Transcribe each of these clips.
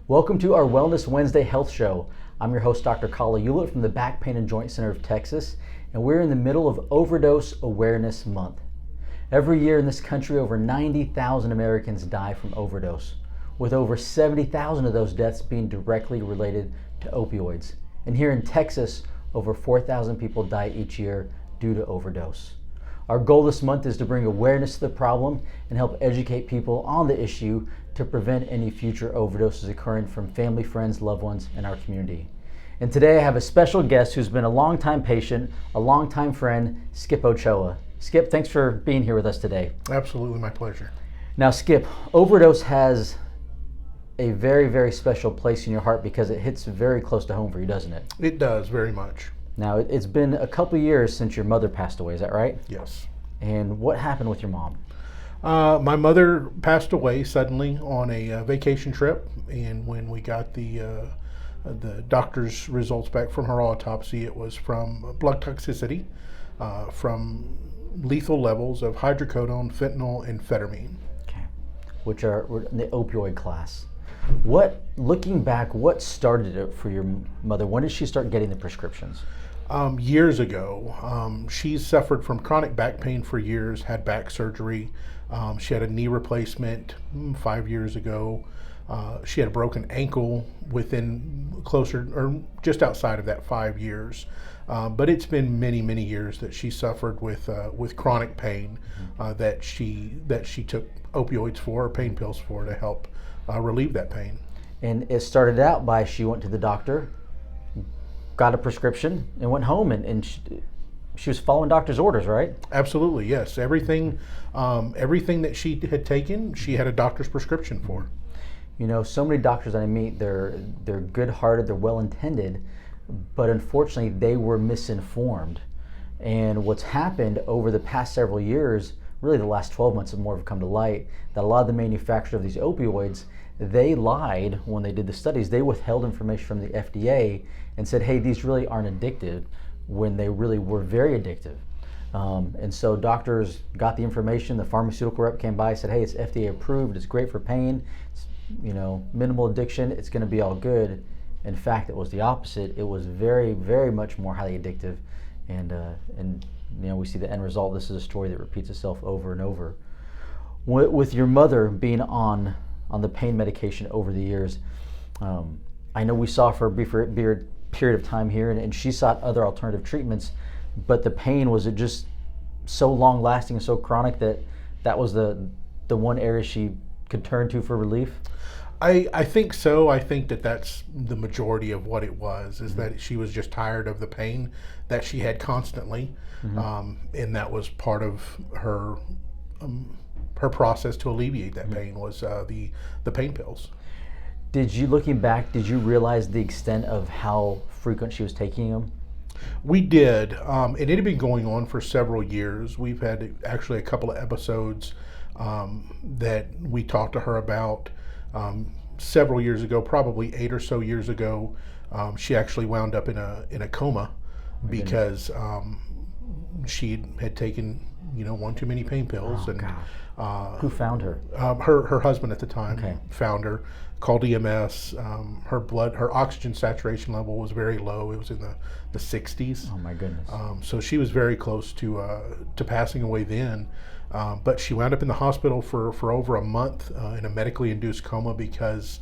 Welcome to our Wellness Wednesday Health Show. I'm your host, Dr. Kala Hewlett from the Back Pain and Joint Center of Texas, and we're in the middle of Overdose Awareness Month. Every year in this country, over 90,000 Americans die from overdose, with over 70,000 of those deaths being directly related to opioids. And here in Texas, over 4,000 people die each year due to overdose. Our goal this month is to bring awareness to the problem and help educate people on the issue to prevent any future overdoses occurring from family, friends, loved ones in our community. And today I have a special guest who's been a longtime patient, a longtime friend, Skip Ochoa. Skip, thanks for being here with us today. Absolutely, my pleasure. Now, Skip, overdose has a very, very special place in your heart because it hits very close to home for you, doesn't it? It does, very much. Now, it's been a couple years since your mother passed away, is that right? Yes. And what happened with your mom? My mother passed away suddenly on a vacation trip, and when we got the doctor's results back from her autopsy, it was from blood toxicity, from lethal levels of hydrocodone, fentanyl, and phentermine. Okay, which are in the opioid class. Looking back, what started it for your mother? When did she start getting the prescriptions? Years ago. She's suffered from chronic back pain for years, had back surgery. She had a knee replacement 5 years ago. She had a broken ankle within closer or just outside of that 5 years. But it's been many, many years that she suffered with chronic pain that she took opioids for, or pain pills for, to help relieve that pain. And it started out by she went to the doctor, got a prescription, and went home, and she was following doctor's orders, right? Absolutely, yes. Everything that she had taken, she had a doctor's prescription for. You know, so many doctors that I meet, they're good-hearted, they're well-intended, but unfortunately they were misinformed. And what's happened over the past several years, really the last 12 months have more have come to light, that a lot of the manufacturers of these opioids, they lied when they did the studies. They withheld information from the FDA and said, hey, these really aren't addictive, when they really were very addictive. And so doctors got the information, the pharmaceutical rep came by, said, hey, it's FDA approved, it's great for pain, it's, minimal addiction, it's gonna be all good. In fact, it was the opposite. It was very, very much more highly addictive. And we see the end result. This is a story that repeats itself over and over. With your mother being on the pain medication over the years, I know we saw for a brief period of time here, and she sought other alternative treatments, but the pain, was it just so long lasting and so chronic that was the one area she could turn to for relief? I think so. I think that's the majority of what it was, is that she was just tired of the pain that she had constantly, and that was part of her process to alleviate that pain, was the pain pills. Looking back, did you realize the extent of how frequent she was taking them? We did, and it had been going on for several years. We've had actually a couple of episodes that we talked to her about several years ago, probably 8 or so years ago. She actually wound up in a coma because she had taken one too many pain pills. Oh, and who found her? Her husband at the time found her, called EMS. Her oxygen saturation level was very low. It was in the 60s. Oh my goodness. So she was very close to passing away then. But she wound up in the hospital for over a month in a medically induced coma because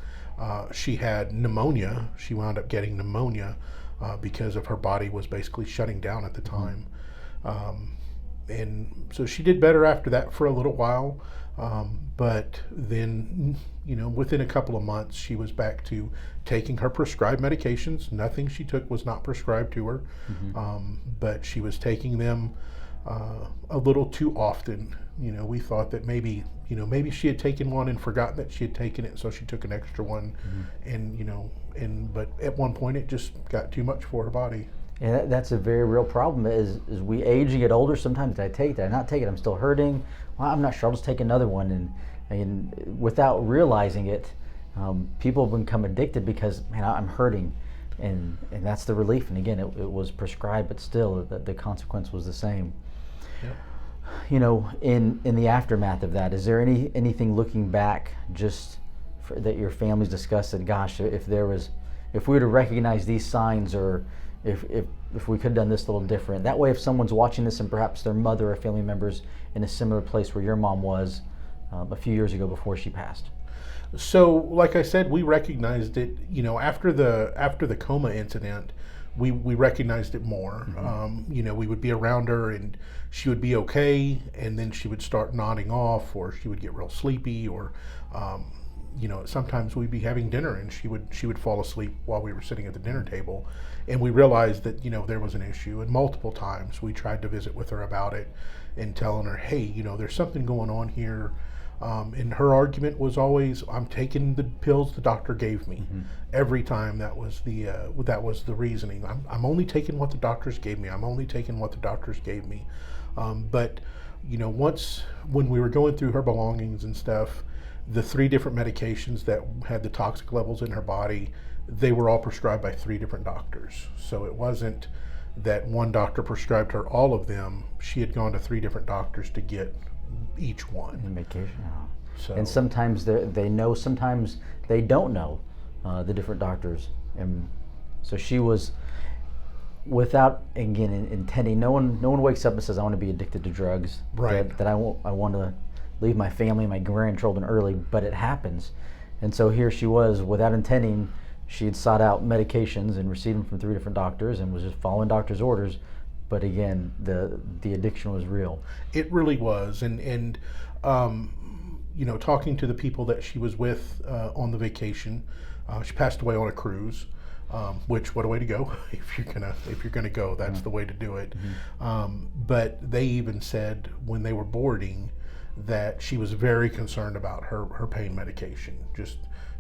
she had pneumonia. She wound up getting pneumonia because of her body was basically shutting down at the time. And so she did better after that for a little while. But then, within a couple of months, she was back to taking her prescribed medications. Nothing she took was not prescribed to her, but she was taking them a little too often. We thought that maybe she had taken one and forgotten that she had taken it, so she took an extra one, but at one point it just got too much for her body. And that's a very real problem. As we age and get older, sometimes did I take it? Did I not take it? I'm still hurting. Well, I'm not sure. I'll just take another one, and without realizing it, people become addicted because, man, I'm hurting, and that's the relief. And again, it was prescribed, but still, the consequence was the same. Yep. In the aftermath of that, is there anything looking back just that your family's discussed, and gosh, if we would have recognized these signs, or if we could have done this a little different. That way, if someone's watching this and perhaps their mother or family members in a similar place where your mom was a few years ago before she passed. So, like I said, we recognized it, after the coma incident. We recognized it more. We would be around her and she would be okay, and then she would start nodding off, or she would get real sleepy, or sometimes we'd be having dinner and she would fall asleep while we were sitting at the dinner table, and we realized that there was an issue. And multiple times we tried to visit with her about it and telling her, hey, there's something going on here. And her argument was always, I'm taking the pills the doctor gave me. Every time that was the reasoning. I'm only taking what the doctors gave me. I'm only taking what the doctors gave me. But once, when we were going through her belongings and stuff, the 3 different medications that had the toxic levels in her body, they were all prescribed by 3 different doctors. So it wasn't that one doctor prescribed her all of them. She had gone to 3 different doctors to get each one. Medication. Oh. So, and sometimes they know, sometimes they don't know the different doctors. And so she was, without, again, intending, no one wakes up and says, I want to be addicted to drugs. Right. That I want to leave my family, my grandchildren early, but it happens. And so here she was, without intending, she had sought out medications and received them from 3 different doctors and was just following doctors' orders. But again, the addiction was real. It really was. And talking to the people that she was with on the vacation, she passed away on a cruise, which, what a way to go. If you're gonna go, that's the way to do it. But they even said when they were boarding that she was very concerned about her pain medication. Just,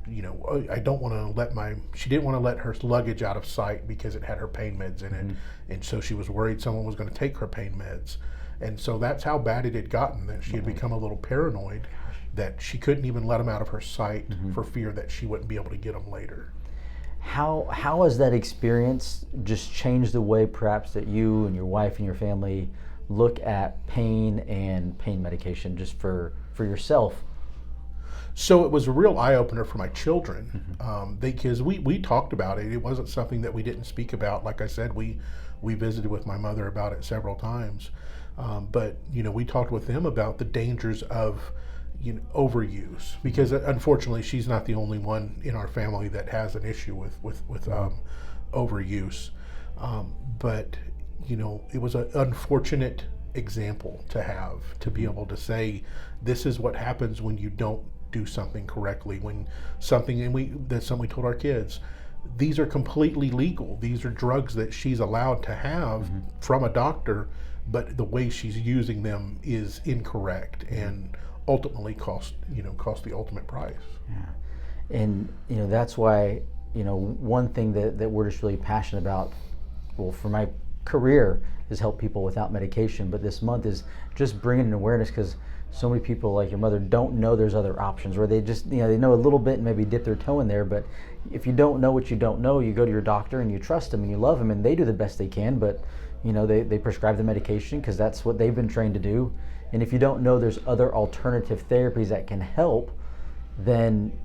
I don't want to she didn't want to let her luggage out of sight because it had her pain meds in it. And so she was worried someone was going to take her pain meds. And so that's how bad it had gotten, that she had become a little paranoid, that she couldn't even let them out of her sight for fear that she wouldn't be able to get them later. How has that experience just changed the way perhaps that you and your wife and your family look at pain and pain medication, just for yourself? So it was a real eye-opener for my children, because we talked about it. It wasn't something that we didn't speak about. Like I said, we visited with my mother about it several times. But we talked with them about the dangers of overuse, because unfortunately she's not the only one in our family that has an issue with overuse. But it was an unfortunate example to have, to be able to say, this is what happens when you don't do something correctly, when something, and that's something we told our kids, these are completely legal. These are drugs that she's allowed to have from a doctor, but the way she's using them is incorrect and ultimately cost the ultimate price. Yeah. And that's why one thing that we're just really passionate about, well, for my career, is help people without medication, but this month is just bringing an awareness, because so many people like your mother don't know there's other options, where they just they know a little bit and maybe dip their toe in there. But if you don't know what you don't know, you go to your doctor and you trust them and you love them and they do the best they can, but they prescribe the medication because that's what they've been trained to do. And if you don't know there's other alternative therapies that can help, then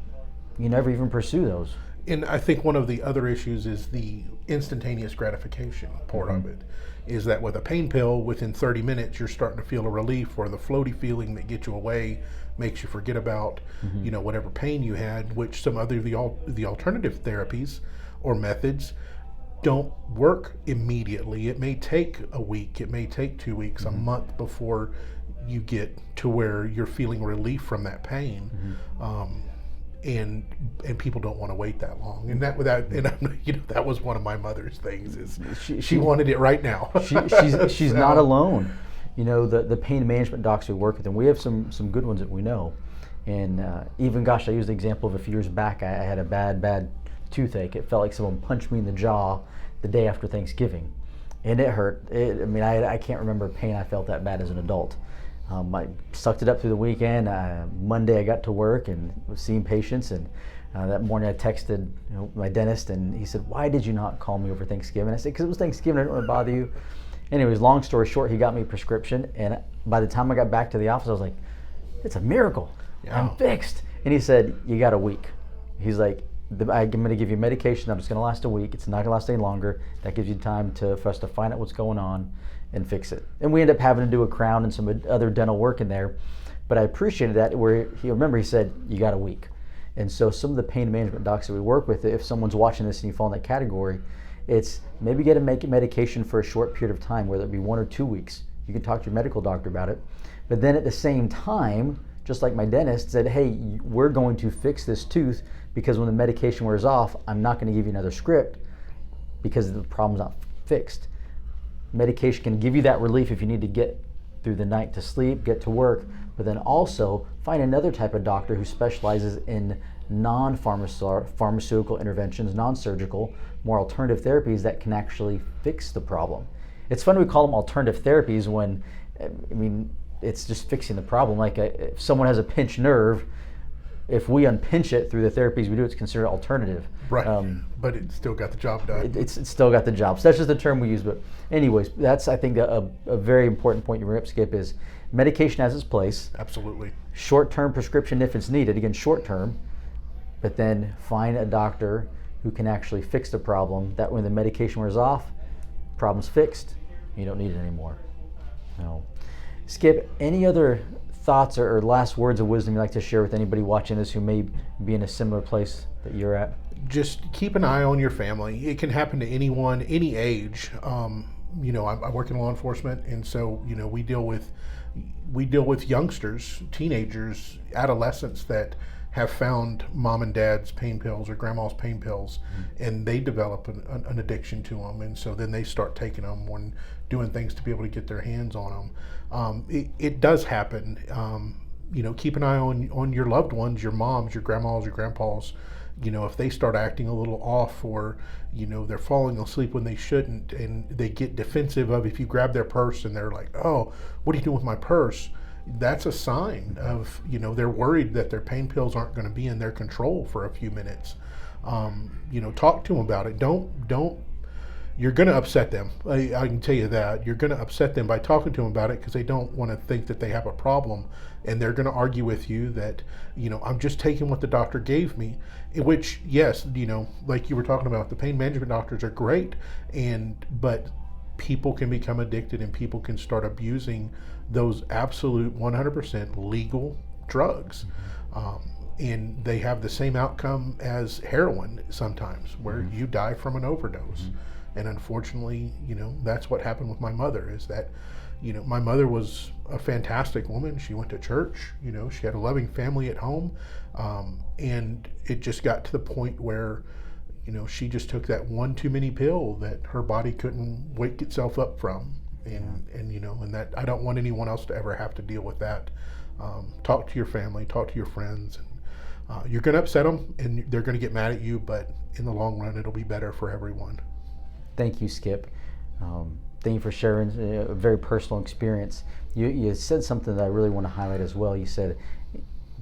you never even pursue those. And I think one of the other issues is the instantaneous gratification part of it. Is that with a pain pill, within 30 minutes you're starting to feel a relief, or the floaty feeling that gets you away makes you forget about whatever pain you had, which some other the alternative therapies or methods don't work immediately. It may take a week, it may take 2 weeks, a month before you get to where you're feeling relief from that pain. And people don't want to wait that long, and that was one of my mother's things, is she wanted it right now. she's not alone. The pain management docs we work with, and we have some good ones that we know. And even, gosh, I used the example of a few years back. I had a bad toothache. It felt like someone punched me in the jaw the day after Thanksgiving, and it hurt. I can't remember pain I felt that bad as an adult. I sucked it up through the weekend. Monday I got to work and was seeing patients, and that morning I texted my dentist, and he said, "Why did you not call me over Thanksgiving?" I said, "Because it was Thanksgiving, I didn't want to bother you." Anyways, long story short, he got me a prescription, and by the time I got back to the office, I was like, "It's a miracle. Yeah. I'm fixed." And he said, "You got a week." He's like, I'm going to give you medication that's going to last a week. It's not going to last any longer. That gives you time for us to find out what's going on and fix it. And we end up having to do a crown and some other dental work in there. But I appreciated that where he said, you got a week. And so some of the pain management docs that we work with, if someone's watching this and you fall in that category, it's maybe get a medication for a short period of time, whether it be 1 or 2 weeks. You can talk to your medical doctor about it. But then at the same time, just like my dentist said, hey, we're going to fix this tooth because when the medication wears off, I'm not going to give you another script because the problem's not fixed. Medication can give you that relief if you need to get through the night to sleep, get to work, but then also find another type of doctor who specializes in non-pharmaceutical interventions, non-surgical, more alternative therapies that can actually fix the problem. It's funny we call them alternative therapies when, I mean, it's just fixing the problem. Like if someone has a pinched nerve, if we unpinch it through the therapies we do, it's considered alternative. Right, but it still got the job done. It's still got the job. So that's just the term we use. But anyways, that's, I think, a very important point you bring up, Skip, is medication has its place. Absolutely. Short-term prescription if it's needed, again, short-term, but then find a doctor who can actually fix the problem. That when the medication wears off, problem's fixed. You don't need it anymore. No. Skip, any other thoughts or last words of wisdom you'd like to share with anybody watching this who may be in a similar place that you're at? Just keep an eye on your family. It can happen to anyone, any age. You know, I work in law enforcement, and so, you know, we deal with youngsters, teenagers, adolescents that have found mom and dad's pain pills or grandma's pain pills, and they develop an addiction to them, and so then they start taking them when doing things to be able to get their hands on them. It does happen. You know, keep an eye on your loved ones, your moms, your grandmas, your grandpas. You know, if they start acting a little off, or, you know, they're falling asleep when they shouldn't, and they get defensive of if you grab their purse and they're like, oh, what are you doing with my purse? That's a sign of, you know, they're worried that their pain pills aren't going to be in their control for a few minutes. You know, talk to them about it. Don't, you're going to upset them. I can tell you that. You're going to upset them by talking to them about it because they don't want to think that they have a problem. And they're going to argue with you that, you know, I'm just taking what the doctor gave me, which, yes, you know, like you were talking about, the pain management doctors are great, but people can become addicted and people can start abusing those absolute 100% legal drugs. And they have the same outcome as heroin sometimes, where you die from an overdose. And unfortunately, you know, that's what happened with my mother, is that, you know, my mother was a fantastic woman. She went to church, you know, she had a loving family at home. And it just got to the point where, you know, she just took that one too many pill that her body couldn't wake itself up from. And you know, and that I don't want anyone else to ever have to deal with that. Talk to your family, talk to your friends. And, you're going to upset them and they're going to get mad at you, but in the long run, it'll be better for everyone. Thank you, Skip. Thank you for sharing a very personal experience. You said something that I really want to highlight as well. You said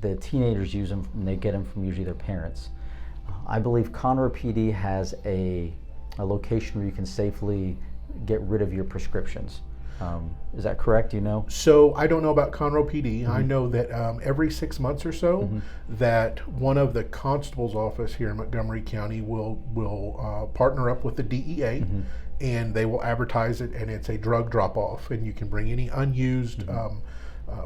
the teenagers use them and they get them from usually their parents. I believe Conroe PD has a location where you can safely get rid of your prescriptions. Is that correct? Do you know? So I don't know about Conroe PD. I know that every 6 months or so, that one of the constable's office here in Montgomery County will partner up with the DEA, and they will advertise it, and it's a drug drop-off, and you can bring any unused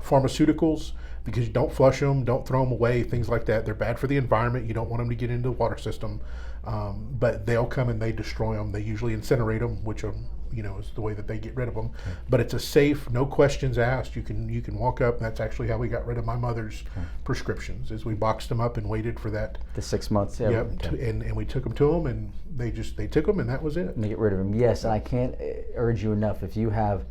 pharmaceuticals, because you don't flush them, don't throw them away, things like that. They're bad for the environment. You don't want them to get into the water system. But they'll come and they destroy them. They usually incinerate them, which you know, is the way that they get rid of them. But it's a safe, no questions asked. You can walk up, and that's actually how we got rid of my mother's prescriptions. Is we boxed them up and waited for that. The 6 months. Yeah. Yep. And we took them to them, and they took them, and that was it. And they get rid of them. Yes, and I can't urge you enough. If you have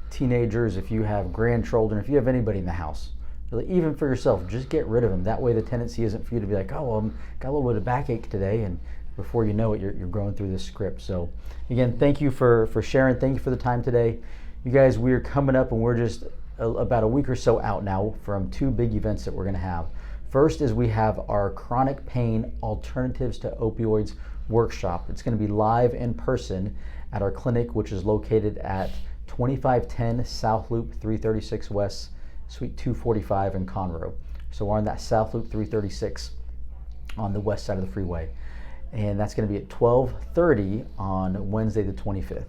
teenagers, if you have grandchildren, if you have anybody in the house, really, even for yourself, just get rid of them. That way the tendency isn't for you to be like, oh, well, I've got a little bit of backache today, and before you know it, you're going through this script. So again, thank you for sharing. Thank you for the time today. You guys, we're coming up, and we're just about a week or so out now from 2 big events that we're going to have. First is we have our chronic pain alternatives to opioids workshop. It's going to be live in person at our clinic, which is located at 2510 South Loop 336 West, Suite 245 in Conroe. So we're on that South Loop 336 on the west side of the freeway. And that's going to be at 12:30 on Wednesday the 25th.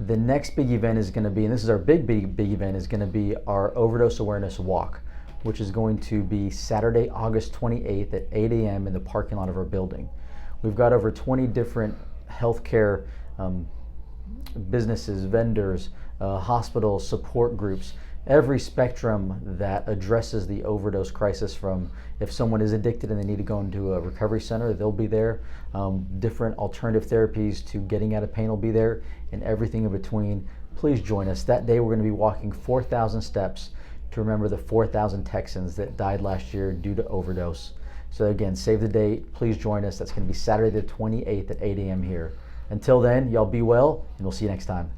The next big event is going to be, and this is our big event, is going to be our Overdose Awareness Walk, which is going to be Saturday, August 28th at 8 a.m. in the parking lot of our building. We've got over 20 different healthcare businesses, vendors, hospitals, support groups, every spectrum that addresses the overdose crisis. From if someone is addicted and they need to go into a recovery center, they'll be there. Different alternative therapies to getting out of pain will be there, and everything in between. Please join us. That day we're going to be walking 4,000 steps to remember the 4,000 Texans that died last year due to overdose. So again, save the date. Please join us. That's going to be Saturday the 28th at 8 a.m. here. Until then, y'all be well, and we'll see you next time.